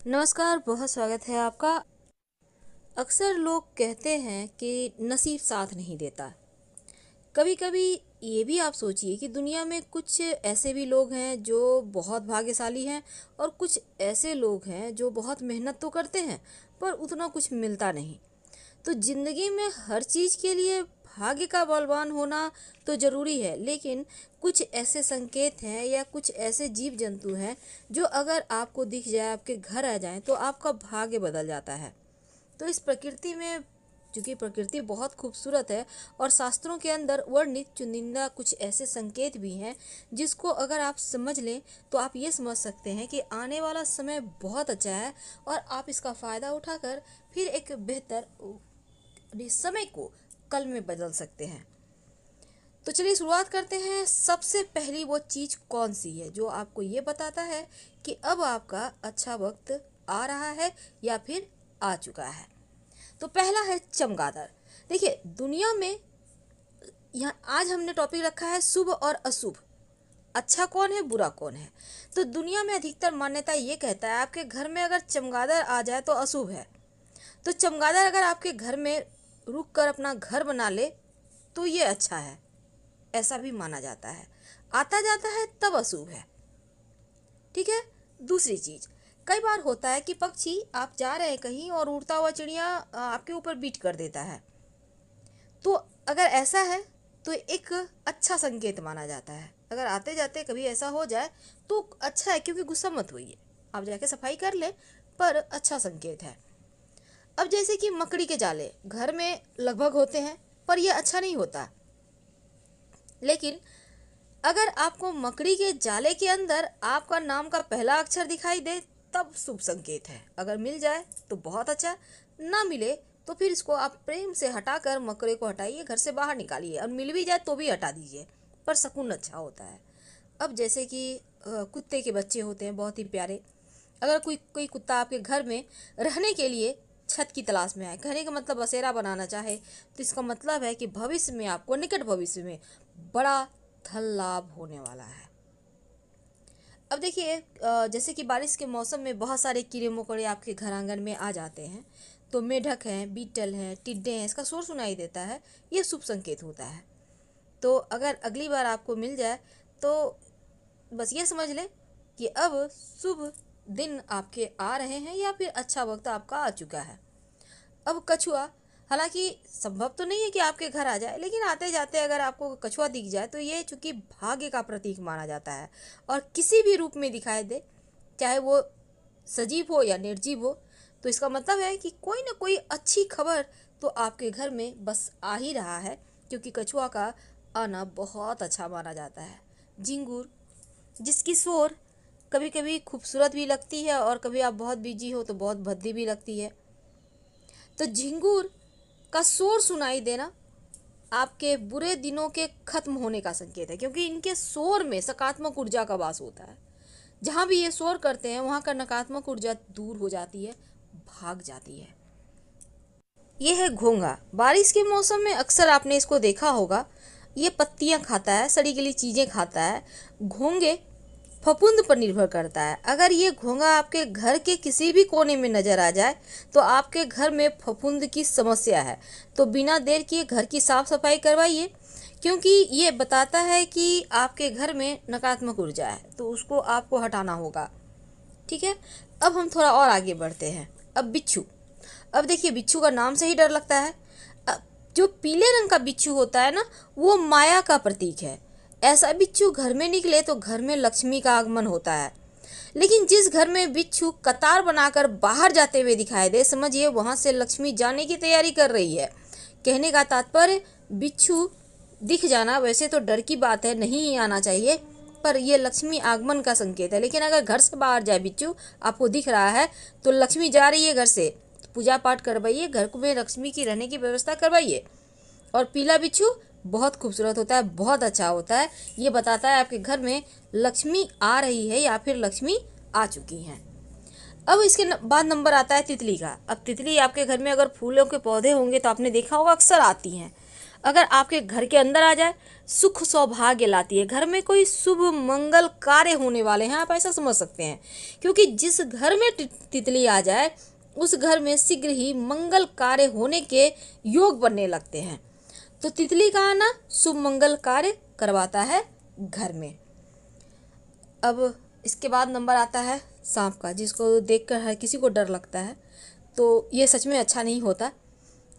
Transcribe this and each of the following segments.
नमस्कार, बहुत स्वागत है आपका। अक्सर लोग कहते हैं कि नसीब साथ नहीं देता। कभी कभी ये भी आप सोचिए कि दुनिया में कुछ ऐसे भी लोग हैं जो बहुत भाग्यशाली हैं और कुछ ऐसे लोग हैं जो बहुत मेहनत तो करते हैं पर उतना कुछ मिलता नहीं। तो जिंदगी में हर चीज़ के लिए भाग्य का बलवान होना तो ज़रूरी है, लेकिन कुछ ऐसे संकेत हैं या कुछ ऐसे जीव जंतु हैं जो अगर आपको दिख जाए, आपके घर आ जाएं, तो आपका भाग्य बदल जाता है। तो इस प्रकृति में, चूंकि प्रकृति बहुत खूबसूरत है और शास्त्रों के अंदर वर्णित चुनिंदा कुछ ऐसे संकेत भी हैं जिसको अगर आप समझ लें तो आप ये समझ सकते हैं कि आने वाला समय बहुत अच्छा है और आप इसका फ़ायदा उठाकर फिर एक बेहतर समय को कल में बदल सकते हैं। तो चलिए शुरुआत करते हैं। सबसे पहली वो चीज़ कौन सी है जो आपको ये बताता है कि अब आपका अच्छा वक्त आ रहा है या फिर आ चुका है। तो पहला है चमगादड़। देखिए, दुनिया में यहाँ आज हमने टॉपिक रखा है शुभ और अशुभ, अच्छा कौन है बुरा कौन है। तो दुनिया में अधिकतर मान्यता ये कहता है आपके घर में अगर चमगादड़ आ जाए तो अशुभ है। तो चमगादड़ अगर आपके घर में रुक कर अपना घर बना ले तो ये अच्छा है, ऐसा भी माना जाता है। आता जाता है तब अशुभ है। ठीक है। दूसरी चीज, कई बार होता है कि पक्षी, आप जा रहे हैं कहीं और उड़ता हुआ चिड़िया आपके ऊपर बीट कर देता है। तो अगर ऐसा है तो एक अच्छा संकेत माना जाता है। अगर आते जाते कभी ऐसा हो जाए तो अच्छा है, क्योंकि गुस्सा मत होइए, आप जाके सफाई कर ले, पर अच्छा संकेत है। अब जैसे कि मकड़ी के जाले घर में लगभग होते हैं, पर यह अच्छा नहीं होता। लेकिन अगर आपको मकड़ी के जाले के अंदर आपका नाम का पहला अक्षर दिखाई दे तब शुभ संकेत है। अगर मिल जाए तो बहुत अच्छा, ना मिले तो फिर इसको आप प्रेम से हटाकर मकड़े को हटाइए, घर से बाहर निकालिए, और मिल भी जाए तो भी हटा दीजिए, पर शकुन अच्छा होता है। अब जैसे कि कुत्ते के बच्चे होते हैं बहुत ही प्यारे। अगर कोई कोई कुत्ता आपके घर में रहने के लिए छत की तलाश में आए, कहने का मतलब बसेरा बनाना चाहे, तो इसका मतलब है कि भविष्य में आपको, निकट भविष्य में, बड़ा धन लाभ होने वाला है। अब देखिए, जैसे कि बारिश के मौसम में बहुत सारे कीड़े मकोड़े आपके घर आंगन में आ जाते हैं। तो मेढक हैं, बीटल हैं, टिड्डे हैं, इसका शोर सुनाई देता है, ये शुभ संकेत होता है। तो अगर अगली बार आपको मिल जाए तो बस ये समझ लें कि अब शुभ दिन आपके आ रहे हैं या फिर अच्छा वक्त आपका आ चुका है। अब कछुआ, हालांकि संभव तो नहीं है कि आपके घर आ जाए, लेकिन आते जाते अगर आपको कछुआ दिख जाए तो ये चूंकि भाग्य का प्रतीक माना जाता है और किसी भी रूप में दिखाई दे, चाहे वो सजीव हो या निर्जीव हो, तो इसका मतलब है कि कोई ना कोई अच्छी खबर तो आपके घर में बस आ ही रहा है, क्योंकि कछुआ का आना बहुत अच्छा माना जाता है। झिंगुर, जिसकी शोर कभी कभी खूबसूरत भी लगती है और कभी आप बहुत बिजी हो तो बहुत भद्दी भी लगती है। तो झिंगुर का शोर सुनाई देना आपके बुरे दिनों के खत्म होने का संकेत है, क्योंकि इनके शोर में सकारात्मक ऊर्जा का वास होता है। जहाँ भी ये शोर करते हैं वहाँ का नकारात्मक ऊर्जा दूर हो जाती है, भाग जाती है। ये है घोंघा। बारिश के मौसम में अक्सर आपने इसको देखा होगा, ये पत्तियाँ खाता है, सड़ी गली चीज़ें खाता है। घोंघे फफूंद पर निर्भर करता है। अगर ये घोंघा आपके घर के किसी भी कोने में नजर आ जाए तो आपके घर में फफूंद की समस्या है। तो बिना देर किए घर की साफ सफाई करवाइए, क्योंकि ये बताता है कि आपके घर में नकारात्मक ऊर्जा है, तो उसको आपको हटाना होगा। ठीक है। अब हम थोड़ा और आगे बढ़ते हैं। अब बिच्छू। अब देखिए, बिच्छू का नाम से ही डर लगता है। जो पीले रंग का बिच्छू होता है ना, वो माया का प्रतीक है। ऐसा बिच्छू घर में निकले तो घर में लक्ष्मी का आगमन होता है। लेकिन जिस घर में बिच्छू कतार बनाकर बाहर जाते हुए दिखाई दे, समझिए वहां से लक्ष्मी जाने की तैयारी कर रही है। कहने का तात्पर्य, बिच्छू दिख जाना वैसे तो डर की बात है, नहीं ही आना चाहिए, पर यह लक्ष्मी आगमन का संकेत है। लेकिन अगर घर से बाहर जाए बिच्छू, आपको दिख रहा है तो लक्ष्मी जा रही है घर से, तो पूजा पाठ करवाइए, घर में लक्ष्मी की रहने की व्यवस्था करवाइए। और पीला बिच्छू बहुत खूबसूरत होता है, बहुत अच्छा होता है, ये बताता है आपके घर में लक्ष्मी आ रही है या फिर लक्ष्मी आ चुकी हैं। अब इसके बाद नंबर आता है तितली का। अब तितली आपके घर में अगर फूलों के पौधे होंगे तो आपने देखा होगा अक्सर आती हैं। अगर आपके घर के अंदर आ जाए, सुख सौभाग्य लाती है। घर में कोई शुभ मंगल कार्य होने वाले हैं, आप ऐसा समझ सकते हैं। क्योंकि जिस घर में तितली आ जाए उस घर में शीघ्र ही मंगल कार्य होने के योग बनने लगते हैं। तो तितली का आना शुभ मंगल कार्य करवाता है घर में। अब इसके बाद नंबर आता है सांप का, जिसको देखकर हर किसी को डर लगता है। तो ये सच में अच्छा नहीं होता,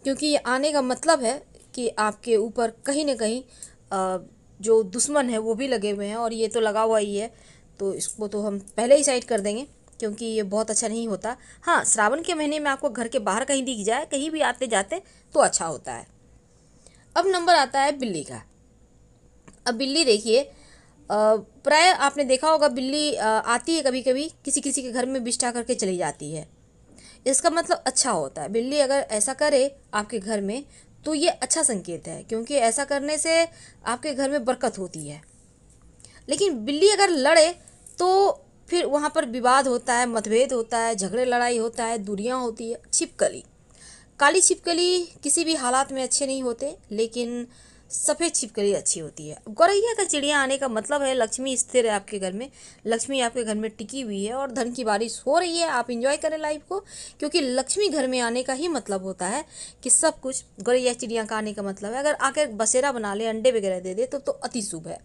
क्योंकि ये आने का मतलब है कि आपके ऊपर कहीं ना कहीं जो दुश्मन है वो भी लगे हुए हैं, और ये तो लगा हुआ ही है। तो इसको तो हम पहले ही साइड कर देंगे, क्योंकि ये बहुत अच्छा नहीं होता। हाँ, श्रावण के महीने में आपको घर के बाहर कहीं दिख जाए, कहीं भी आते जाते, तो अच्छा होता है। अब नंबर आता है बिल्ली का। अब बिल्ली देखिए, प्राय आपने देखा होगा, बिल्ली आती है कभी कभी, किसी किसी के घर में बिष्ठा करके चली जाती है। इसका मतलब अच्छा होता है। बिल्ली अगर ऐसा करे आपके घर में तो ये अच्छा संकेत है, क्योंकि ऐसा करने से आपके घर में बरकत होती है। लेकिन बिल्ली अगर लड़े तो फिर वहाँ पर विवाद होता है, मतभेद होता है, झगड़े लड़ाई होता है, दूरियाँ होती है। छिपकली, काली छिपकली किसी भी हालात में अच्छे नहीं होते, लेकिन सफ़ेद छिपकली अच्छी होती है। गौरैया का चिड़िया आने का मतलब है लक्ष्मी स्थिर है आपके घर में, लक्ष्मी आपके घर में टिकी हुई है और धन की बारिश हो रही है। आप इंजॉय करें लाइफ को, क्योंकि लक्ष्मी घर में आने का ही मतलब होता है कि सब कुछ। गौरैया चिड़िया का आने का मतलब है अगर आकर बसेरा बना ले, अंडे वगैरह दे दे, तो अति शुभ है।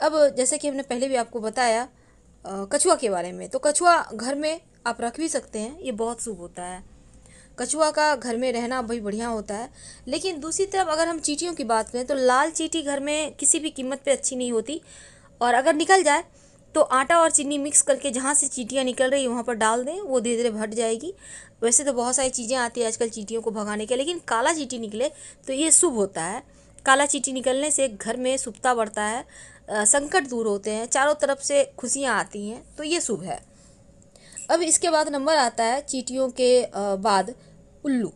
अब जैसे कि हमने पहले भी आपको बताया कछुआ के बारे में, तो कछुआ घर में आप रख भी सकते हैं, ये बहुत शुभ होता है। कछुआ का घर में रहना भाई बढ़िया होता है। लेकिन दूसरी तरफ अगर हम चींटियों की बात करें तो लाल चींटी घर में किसी भी कीमत पे अच्छी नहीं होती, और अगर निकल जाए तो आटा और चीनी मिक्स करके जहाँ से चींटियाँ निकल रही है वहाँ पर डाल दें, वो धीरे धीरे हट जाएगी। वैसे तो बहुत सारी चीज़ें आती है आजकल चींटियों को भगाने के, लेकिन काला चींटी निकले तो ये शुभ होता है। काला चींटी निकलने से घर में शुभता बढ़ता है, संकट दूर होते हैं, चारों तरफ से खुशियाँ आती हैं, तो ये शुभ है। अब इसके बाद नंबर आता है चींटियों के बाद उल्लू।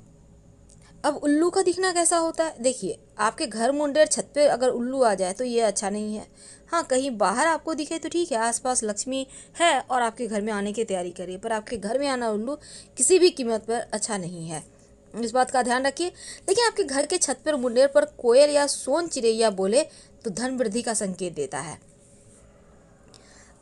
अब उल्लू का दिखना कैसा होता है, देखिए आपके घर मुंडेर छत पे अगर उल्लू आ जाए तो ये अच्छा नहीं है। हाँ, कहीं बाहर आपको दिखे तो ठीक है, आसपास लक्ष्मी है और आपके घर में आने की तैयारी करिए, पर आपके घर में आना उल्लू किसी भी कीमत पर अच्छा नहीं है, इस बात का ध्यान रखिए। लेकिन आपके घर के छत पर मुंडेर पर कोयल या सोन चिड़ैया बोले तो धन वृद्धि का संकेत देता है।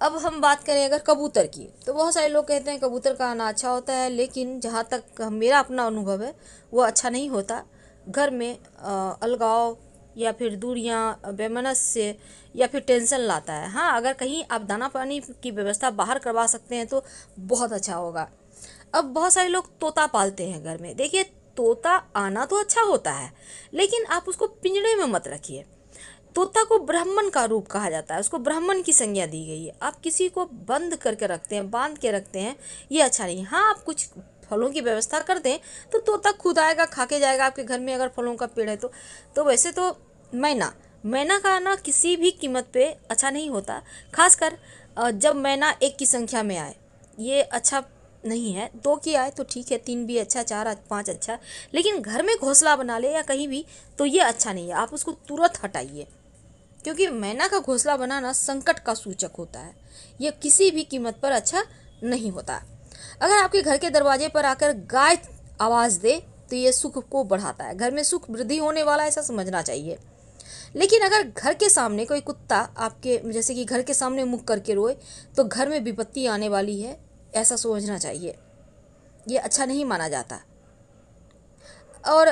अब हम बात करें अगर कबूतर की, तो बहुत सारे लोग कहते हैं कबूतर का आना अच्छा होता है, लेकिन जहाँ तक मेरा अपना अनुभव है वो अच्छा नहीं होता। घर में अलगाव या फिर दूरियाँ, वैमनस्य या फिर टेंशन लाता है। हाँ, अगर कहीं आप दाना पानी की व्यवस्था बाहर करवा सकते हैं तो बहुत अच्छा होगा। अब बहुत सारे लोग तोता पालते हैं घर में। देखिए, तोता आना तो अच्छा होता है, लेकिन आप उसको पिंजड़े में मत रखिए। तोता को ब्राह्मण का रूप कहा जाता है, उसको ब्राह्मण की संज्ञा दी गई है। आप किसी को बंद करके रखते हैं, बांध के रखते हैं, ये अच्छा नहीं। हाँ, आप कुछ फलों की व्यवस्था कर दें तो तोता खुद आएगा, खा के जाएगा आपके घर में, अगर फलों का पेड़ है तो वैसे तो मैना का आना किसी भी कीमत पे अच्छा नहीं होता, खासकर जब मैना एक की संख्या में आए, ये अच्छा नहीं है। 2 की आए तो ठीक है, 3 भी अच्छा, 4 5 अच्छा, लेकिन घर में घोंसला बना ले या कहीं भी तो ये अच्छा नहीं है, आप उसको तुरंत हटाइए। क्योंकि मैना का घोंसला बनाना संकट का सूचक होता है, ये किसी भी कीमत पर अच्छा नहीं होता। अगर आपके घर के दरवाजे पर आकर गाय आवाज़ दे तो ये सुख को बढ़ाता है, घर में सुख वृद्धि होने वाला, ऐसा समझना चाहिए। लेकिन अगर घर के सामने कोई कुत्ता आपके जैसे कि घर के सामने मुख करके रोए तो घर में विपत्ति आने वाली है, ऐसा सोचना चाहिए, ये अच्छा नहीं माना जाता। और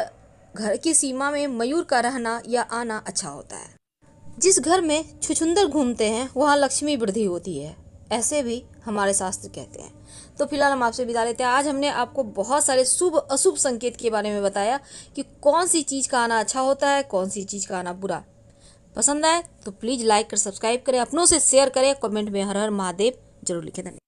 घर की सीमा में मयूर का रहना या आना अच्छा होता है। जिस घर में छुछुंदर घूमते हैं वहाँ लक्ष्मी वृद्धि होती है, ऐसे भी हमारे शास्त्र कहते हैं। तो फिलहाल हम आपसे विदा लेते हैं। आज हमने आपको बहुत सारे शुभ अशुभ संकेत के बारे में बताया कि कौन सी चीज़ का आना अच्छा होता है, कौन सी चीज़ का आना बुरा। पसंद आए तो प्लीज़ लाइक कर सब्सक्राइब करें, अपनों से शेयर करें, कमेंट में हर हर महादेव जरूर लिखें। धन्यवाद।